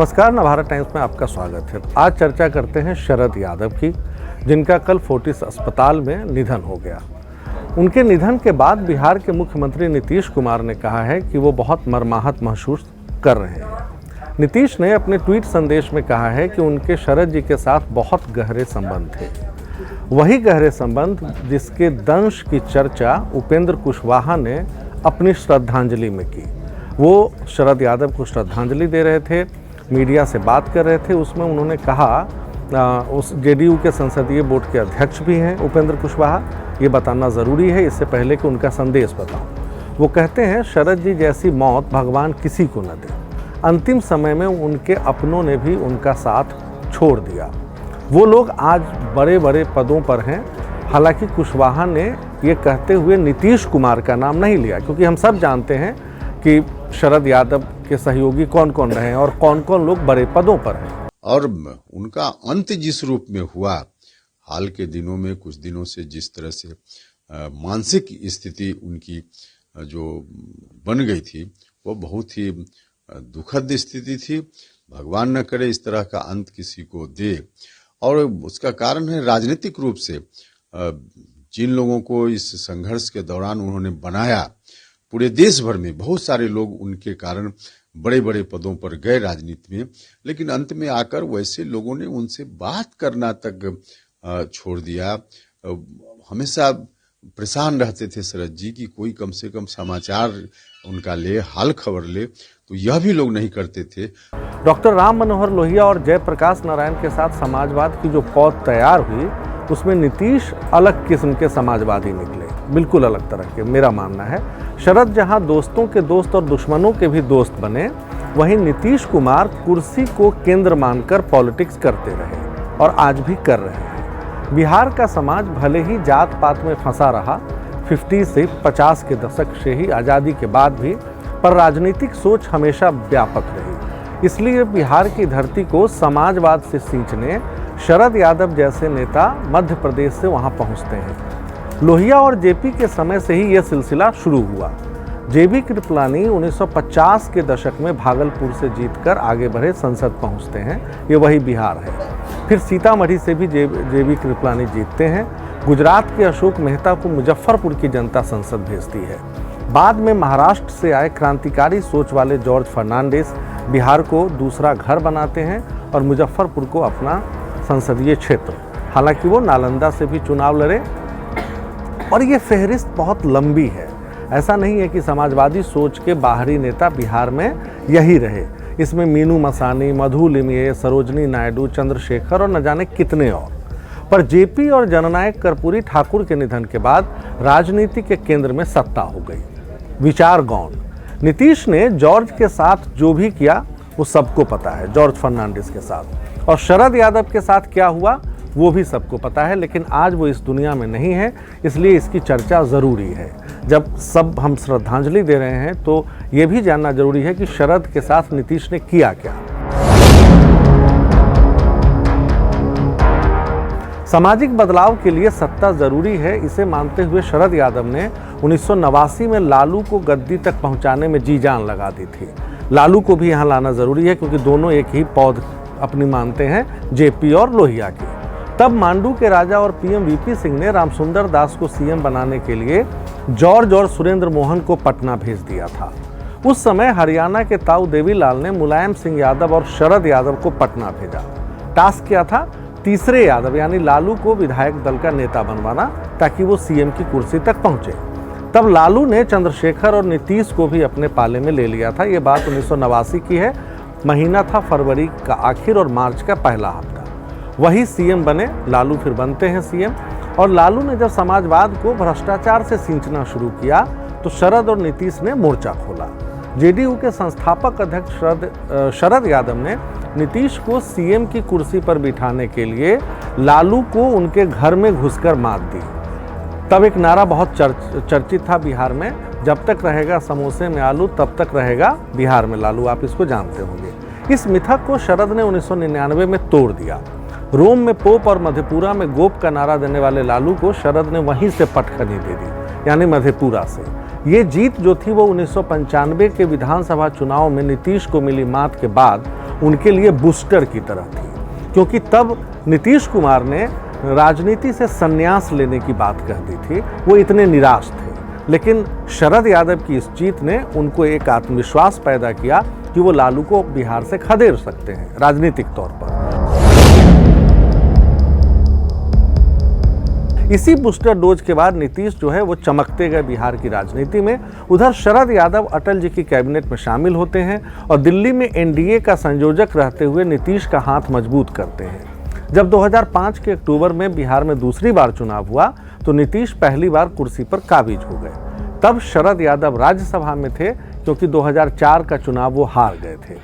नमस्कार, नवभारत टाइम्स में आपका स्वागत है। आज चर्चा करते हैं शरद यादव की, जिनका कल फोर्टिस अस्पताल में निधन हो गया। उनके निधन के बाद बिहार के मुख्यमंत्री नीतीश कुमार ने कहा है कि वो बहुत मर्माहत महसूस कर रहे हैं। नीतीश ने अपने ट्वीट संदेश में कहा है कि उनके शरद जी के साथ बहुत गहरे संबंध थे, वही गहरे संबंध जिसके दंश की चर्चा उपेंद्र कुशवाहा ने अपनी श्रद्धांजलि में की। वो शरद यादव को श्रद्धांजलि दे रहे थे, मीडिया से बात कर रहे थे। उसमें उन्होंने कहा, उस जेडीयू के संसदीय बोर्ड के अध्यक्ष भी हैं उपेंद्र कुशवाहा, ये बताना ज़रूरी है इससे पहले कि उनका संदेश बताऊं। वो कहते हैं, शरद जी जैसी मौत भगवान किसी को न दे। अंतिम समय में उनके अपनों ने भी उनका साथ छोड़ दिया। वो लोग आज बड़े बड़े पदों पर हैं। हालांकि कुशवाहा ने ये कहते हुए नीतीश कुमार का नाम नहीं लिया, क्योंकि हम सब जानते हैं कि शरद यादव के सहयोगी कौन कौन रहे हैं और कौन कौन लोग बड़े पदों पर हैं। और उनका अंत जिस रूप में हुआ, हाल के दिनों में कुछ दिनों से जिस तरह से मानसिक स्थिति उनकी जो बन गई थी, वो बहुत ही दुखद स्थिति थी। भगवान न करे इस तरह का अंत किसी को दे। और उसका कारण है राजनीतिक रूप से जिन लोगों को इस संघर्ष के दौरान उन्होंने बनाया, पूरे देश भर में बहुत सारे लोग उनके कारण बड़े बड़े पदों पर गए राजनीति में, लेकिन अंत में आकर वैसे लोगों ने उनसे बात करना तक छोड़ दिया। हमेशा परेशान रहते थे शरद जी की कोई कम से कम समाचार उनका ले, हाल खबर ले, तो यह भी लोग नहीं करते थे। डॉक्टर राम मनोहर लोहिया और जयप्रकाश नारायण के साथ समाजवाद की जो पौध तैयार हुई, उसमें नीतीश अलग किस्म के समाजवादी निकले, बिल्कुल अलग तरह के, मेरा मानना है। शरद जहां दोस्तों के दोस्त और दुश्मनों के भी दोस्त बने, वहीं नीतीश कुमार कुर्सी को केंद्र मानकर पॉलिटिक्स करते रहे और आज भी कर रहे हैं। बिहार का समाज भले ही जात पात में फंसा रहा 50 से 50 के दशक से ही आज़ादी के बाद भी, पर राजनीतिक सोच हमेशा व्यापक रही। इसलिए बिहार की धरती को समाजवाद से सींचने शरद यादव जैसे नेता मध्य प्रदेश से वहां पहुंचते हैं। लोहिया और जेपी के समय से ही यह सिलसिला शुरू हुआ। जेबी कृपलानी 1950 के दशक में भागलपुर से जीतकर आगे बढ़े, संसद पहुंचते हैं, ये वही बिहार है। फिर सीतामढ़ी से भी जेबी कृपलानी जीतते हैं। गुजरात के अशोक मेहता को मुजफ्फरपुर की जनता संसद भेजती है। बाद में महाराष्ट्र से आए क्रांतिकारी सोच वाले जॉर्ज फर्नांडिस बिहार को दूसरा घर बनाते हैं और मुजफ्फरपुर को अपना संसदीय क्षेत्र। हालांकि वो नालंदा से भी चुनाव लड़े और ये फहरिस्त बहुत लंबी है। ऐसा नहीं है कि समाजवादी सोच के बाहरी नेता बिहार में यही रहे। इसमें मीनू मसानी, मधु लिमये, सरोजनी नायडू, चंद्रशेखर और न जाने कितने और। पर जेपी और जननायक कर्पूरी ठाकुर के निधन के बाद राजनीति के केंद्र में सत्ता हो गई, विचार गौण। नीतीश ने जॉर्ज के साथ जो भी किया वो सबको पता है, जॉर्ज फर्नांडिस के साथ। और शरद यादव के साथ क्या हुआ वो भी सबको पता है, लेकिन आज वो इस दुनिया में नहीं है, इसलिए इसकी चर्चा ज़रूरी है। जब सब हम श्रद्धांजलि दे रहे हैं तो ये भी जानना जरूरी है कि शरद के साथ नीतीश ने किया क्या। सामाजिक बदलाव के लिए सत्ता जरूरी है, इसे मानते हुए शरद यादव ने 1989 में लालू को गद्दी तक पहुंचाने में जी जान लगा दी थी। लालू को भी यहाँ लाना जरूरी है, क्योंकि दोनों एक ही पौध अपनी मानते हैं, जेपी और लोहिया की। तब मांडू के राजा और पीएम वीपी सिंह ने रामसुंदर दास को सीएम बनाने के लिए जॉर्ज और सुरेंद्र मोहन को पटना भेज दिया था। उस समय हरियाणा के ताऊ देवीलाल ने मुलायम सिंह यादव और शरद यादव को पटना भेजा। टास्क क्या था? तीसरे यादव यानी लालू को विधायक दल का नेता बनवाना, ताकि वो सीएम की कुर्सी तक पहुंचे। तब लालू ने चंद्रशेखर और नीतीश को भी अपने पाले में ले लिया था। ये बात 1989 की है। महीना था फरवरी का आखिर और मार्च का पहला हफ्ता। वही सीएम बने, लालू फिर बनते हैं सीएम। और लालू ने जब समाजवाद को भ्रष्टाचार से सींचना शुरू किया तो शरद और नीतीश ने मोर्चा खोला। जेडीयू के संस्थापक अध्यक्ष शरद यादव ने नीतीश को सीएम की कुर्सी पर बिठाने के लिए लालू को उनके घर में घुसकर मात दी। तब एक नारा बहुत चर्चित था बिहार में, जब तक रहेगा समोसे में आलू तब तक रहेगा बिहार में लालू। आप इसको जानते होंगे। इस मिथक को शरद ने 1999 में तोड़ दिया। रोम में पोप और मधेपुरा में गोप का नारा देने वाले लालू को शरद ने वहीं से पटखनी दे दी, यानी मधेपुरा से। ये जीत जो थी वो 1995 के विधानसभा चुनाव में नीतीश को मिली मात के बाद उनके लिए बूस्टर की तरह थी, क्योंकि तब नीतीश कुमार ने राजनीति से संन्यास लेने की बात कह दी थी। वो इतने निराश थे, लेकिन शरद यादव की इस जीत ने उनको एक आत्मविश्वास पैदा किया कि वो लालू को बिहार से खदेड़ सकते हैं राजनीतिक तौर पर। इसी बूस्टर डोज के बाद नीतीश जो है वो चमकते गए बिहार की राजनीति में। उधर शरद यादव अटल जी की कैबिनेट में शामिल होते हैं और दिल्ली में एनडीए का संयोजक रहते हुए नीतीश का हाथ मजबूत करते हैं। जब 2005 के अक्टूबर में बिहार में दूसरी बार चुनाव हुआ तो नीतीश पहली बार कुर्सी पर काबिज हो गए। तब शरद यादव राज्यसभा में थे, क्योंकि 2004 का चुनाव वो हार गए थे।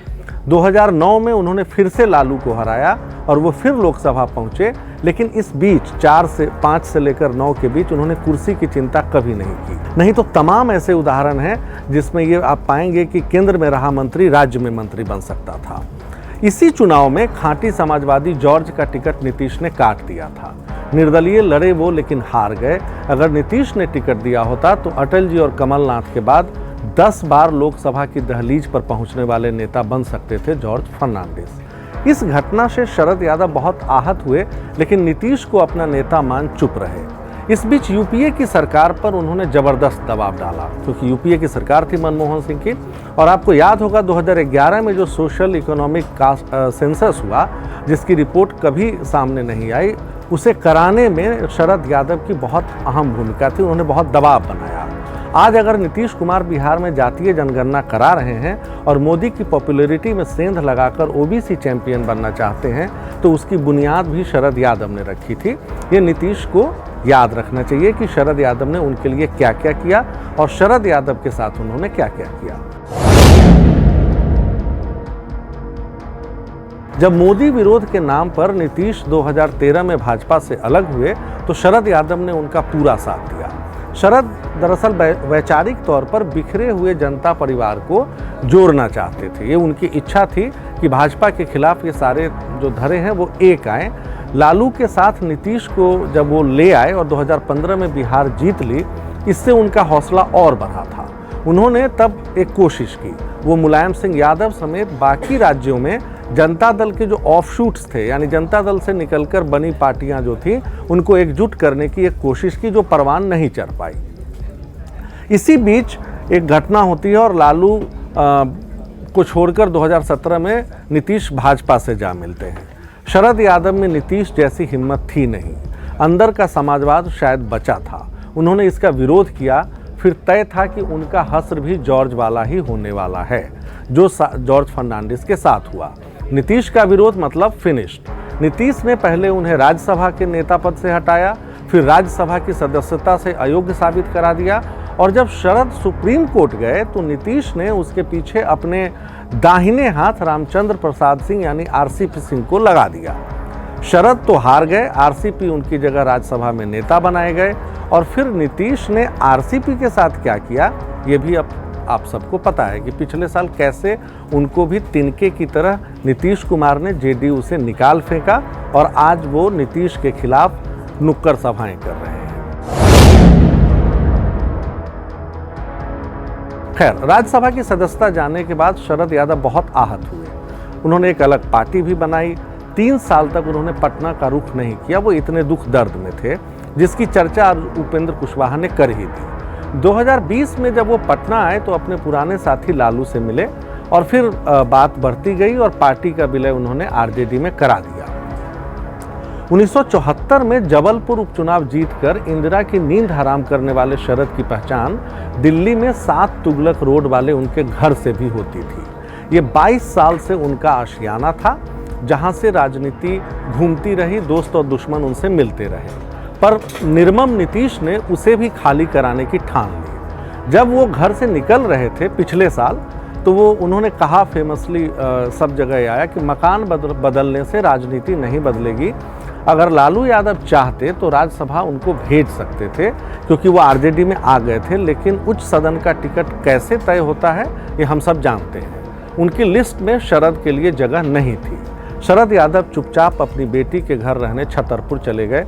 2009 में उन्होंने फिर से लालू को हराया और वो फिर लोकसभा पहुंचे, लेकिन इस बीच 5 से लेकर 9 के बीच उन्होंने कुर्सी की चिंता कभी नहीं की। नहीं तो तमाम ऐसे उदाहरण हैं जिसमें ये आप पाएंगे कि केंद्र में रहा मंत्री राज्य में मंत्री बन सकता था। इसी चुनाव में खांटी समाजवादी जॉर्ज का टिकट नीतीश ने काट दिया था। निर्दलीय लड़े वो, लेकिन हार गए। अगर नीतीश ने टिकट दिया होता तो अटल जी और कमलनाथ के बाद 10 बार लोकसभा की दहलीज पर पहुंचने वाले नेता बन सकते थे जॉर्ज फर्नांडिस। इस घटना से शरद यादव बहुत आहत हुए, लेकिन नीतीश को अपना नेता मान चुप रहे। इस बीच यूपीए की सरकार पर उन्होंने जबरदस्त दबाव डाला, क्योंकि यूपीए की सरकार थी मनमोहन सिंह की। और आपको याद होगा 2011 में जो सोशल इकोनॉमिक सेंसस हुआ, जिसकी रिपोर्ट कभी सामने नहीं आई, उसे कराने में शरद यादव की बहुत अहम भूमिका थी। उन्होंने बहुत दबाव बनाया। आज अगर नीतीश कुमार बिहार में जातीय जनगणना करा रहे हैं और मोदी की पॉपुलैरिटी में सेंध लगाकर ओबीसी चैंपियन बनना चाहते हैं, तो उसकी बुनियाद भी शरद यादव ने रखी थी। ये नीतीश को याद रखना चाहिए कि शरद यादव ने उनके लिए क्या क्या किया और शरद यादव के साथ उन्होंने क्या क्या किया। जब मोदी विरोध के नाम पर नीतीश 2013 में भाजपा से अलग हुए तो शरद यादव ने उनका पूरा साथ दिया। शरद दरअसल वैचारिक तौर पर बिखरे हुए जनता परिवार को जोड़ना चाहते थे। ये उनकी इच्छा थी कि भाजपा के खिलाफ ये सारे जो धड़े हैं वो एक आए। लालू के साथ नीतीश को जब वो ले आए और 2015 में बिहार जीत ली, इससे उनका हौसला और बढ़ा था। उन्होंने तब एक कोशिश की, वो मुलायम सिंह यादव समेत बाकी राज्यों में जनता दल के जो ऑफशूट्स थे, यानी जनता दल से निकलकर बनी पार्टियां जो थी, उनको एकजुट करने की एक कोशिश की, जो परवान नहीं चढ़ पाई। इसी बीच एक घटना होती है और लालू को छोड़कर 2017 में नीतीश भाजपा से जा मिलते हैं। शरद यादव में नीतीश जैसी हिम्मत थी नहीं, अंदर का समाजवाद शायद बचा था। उन्होंने इसका विरोध किया। फिर तय था कि उनका हश्र भी जॉर्ज वाला ही होने वाला है, जो जॉर्ज फर्नांडिस के साथ हुआ। नीतीश का विरोध मतलब फिनिश्ड। नीतीश ने पहले उन्हें राज्यसभा के नेता पद से हटाया, फिर राज्यसभा की सदस्यता से अयोग्य साबित करा दिया, और जब शरद सुप्रीम कोर्ट गए तो नीतीश ने उसके पीछे अपने दाहिने हाथ रामचंद्र प्रसाद सिंह यानी आरसीपी सिंह को लगा दिया। शरद तो हार गए, आरसीपी उनकी जगह राज्यसभा में नेता बनाए गए। और फिर नीतीश ने आरसीपी के साथ क्या किया, ये भी अब आप सबको पता है कि पिछले साल कैसे उनको भी तिनके की तरह नीतीश कुमार ने जेडीयू से निकाल फेंका और आज वो नीतीश के खिलाफ नुक्कड़ सभाएं कर रहे हैं। खैर, राज्यसभा की सदस्यता जाने के बाद शरद यादव बहुत आहत हुए। उन्होंने एक अलग पार्टी भी बनाई। 3 साल तक उन्होंने पटना का रुख नहीं किया, वो इतने दुख दर्द में थे, जिसकी चर्चा उपेंद्र कुशवाहा ने कर ही दी। 2020 में जब वो पटना आए तो अपने पुराने साथी लालू से मिले और फिर बात बढ़ती गई और पार्टी का विलय उन्होंने आरजेडी में करा दिया। 1974 में जबलपुर उपचुनाव जीतकर इंदिरा की नींद हराम करने वाले शरद की पहचान दिल्ली में 7 तुगलक रोड वाले उनके घर से भी होती थी। ये 22 साल से उनका आशियाना था, जहां से राजनीति घूमती रही, दोस्त और दुश्मन उनसे मिलते रहे। पर निर्मम नीतीश ने उसे भी खाली कराने की ठान ली। जब वो घर से निकल रहे थे पिछले साल, तो वो उन्होंने कहा, फेमसली सब जगह आया कि मकान बदलने से राजनीति नहीं बदलेगी। अगर लालू यादव चाहते तो राज्यसभा उनको भेज सकते थे, क्योंकि वो आरजेडी में आ गए थे। लेकिन उच्च सदन का टिकट कैसे तय होता है ये हम सब जानते हैं। उनकी लिस्ट में शरद के लिए जगह नहीं थी। शरद यादव चुपचाप अपनी बेटी के घर रहने छतरपुर चले गए।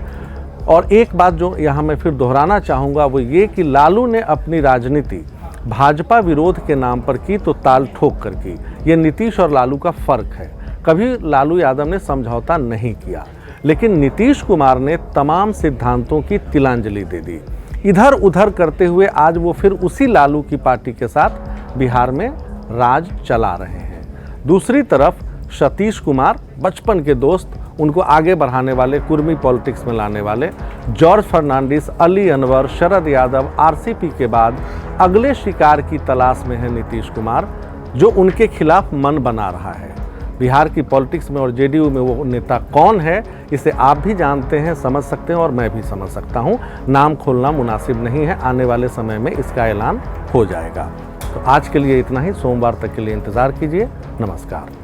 और एक बात जो यहाँ मैं फिर दोहराना चाहूँगा वो ये कि लालू ने अपनी राजनीति भाजपा विरोध के नाम पर की तो ताल ठोक कर की। ये नीतीश और लालू का फर्क है। कभी लालू यादव ने समझौता नहीं किया, लेकिन नीतीश कुमार ने तमाम सिद्धांतों की तिलांजलि दे दी। इधर उधर करते हुए आज वो फिर उसी लालू की पार्टी के साथ बिहार में राज चला रहे हैं। दूसरी तरफ सतीश कुमार, बचपन के दोस्त, उनको आगे बढ़ाने वाले, कुर्मी पॉलिटिक्स में लाने वाले जॉर्ज फर्नांडिस, अली अनवर, शरद यादव, आरसीपी के बाद अगले शिकार की तलाश में है नीतीश कुमार, जो उनके खिलाफ मन बना रहा है। बिहार की पॉलिटिक्स में और जेडीयू में वो नेता कौन है, इसे आप भी जानते हैं, समझ सकते हैं और मैं भी समझ सकता हूं। नाम खोलना मुनासिब नहीं है, आने वाले समय में इसका ऐलान हो जाएगा। तो आज के लिए इतना ही। सोमवार तक के लिए इंतज़ार कीजिए। नमस्कार।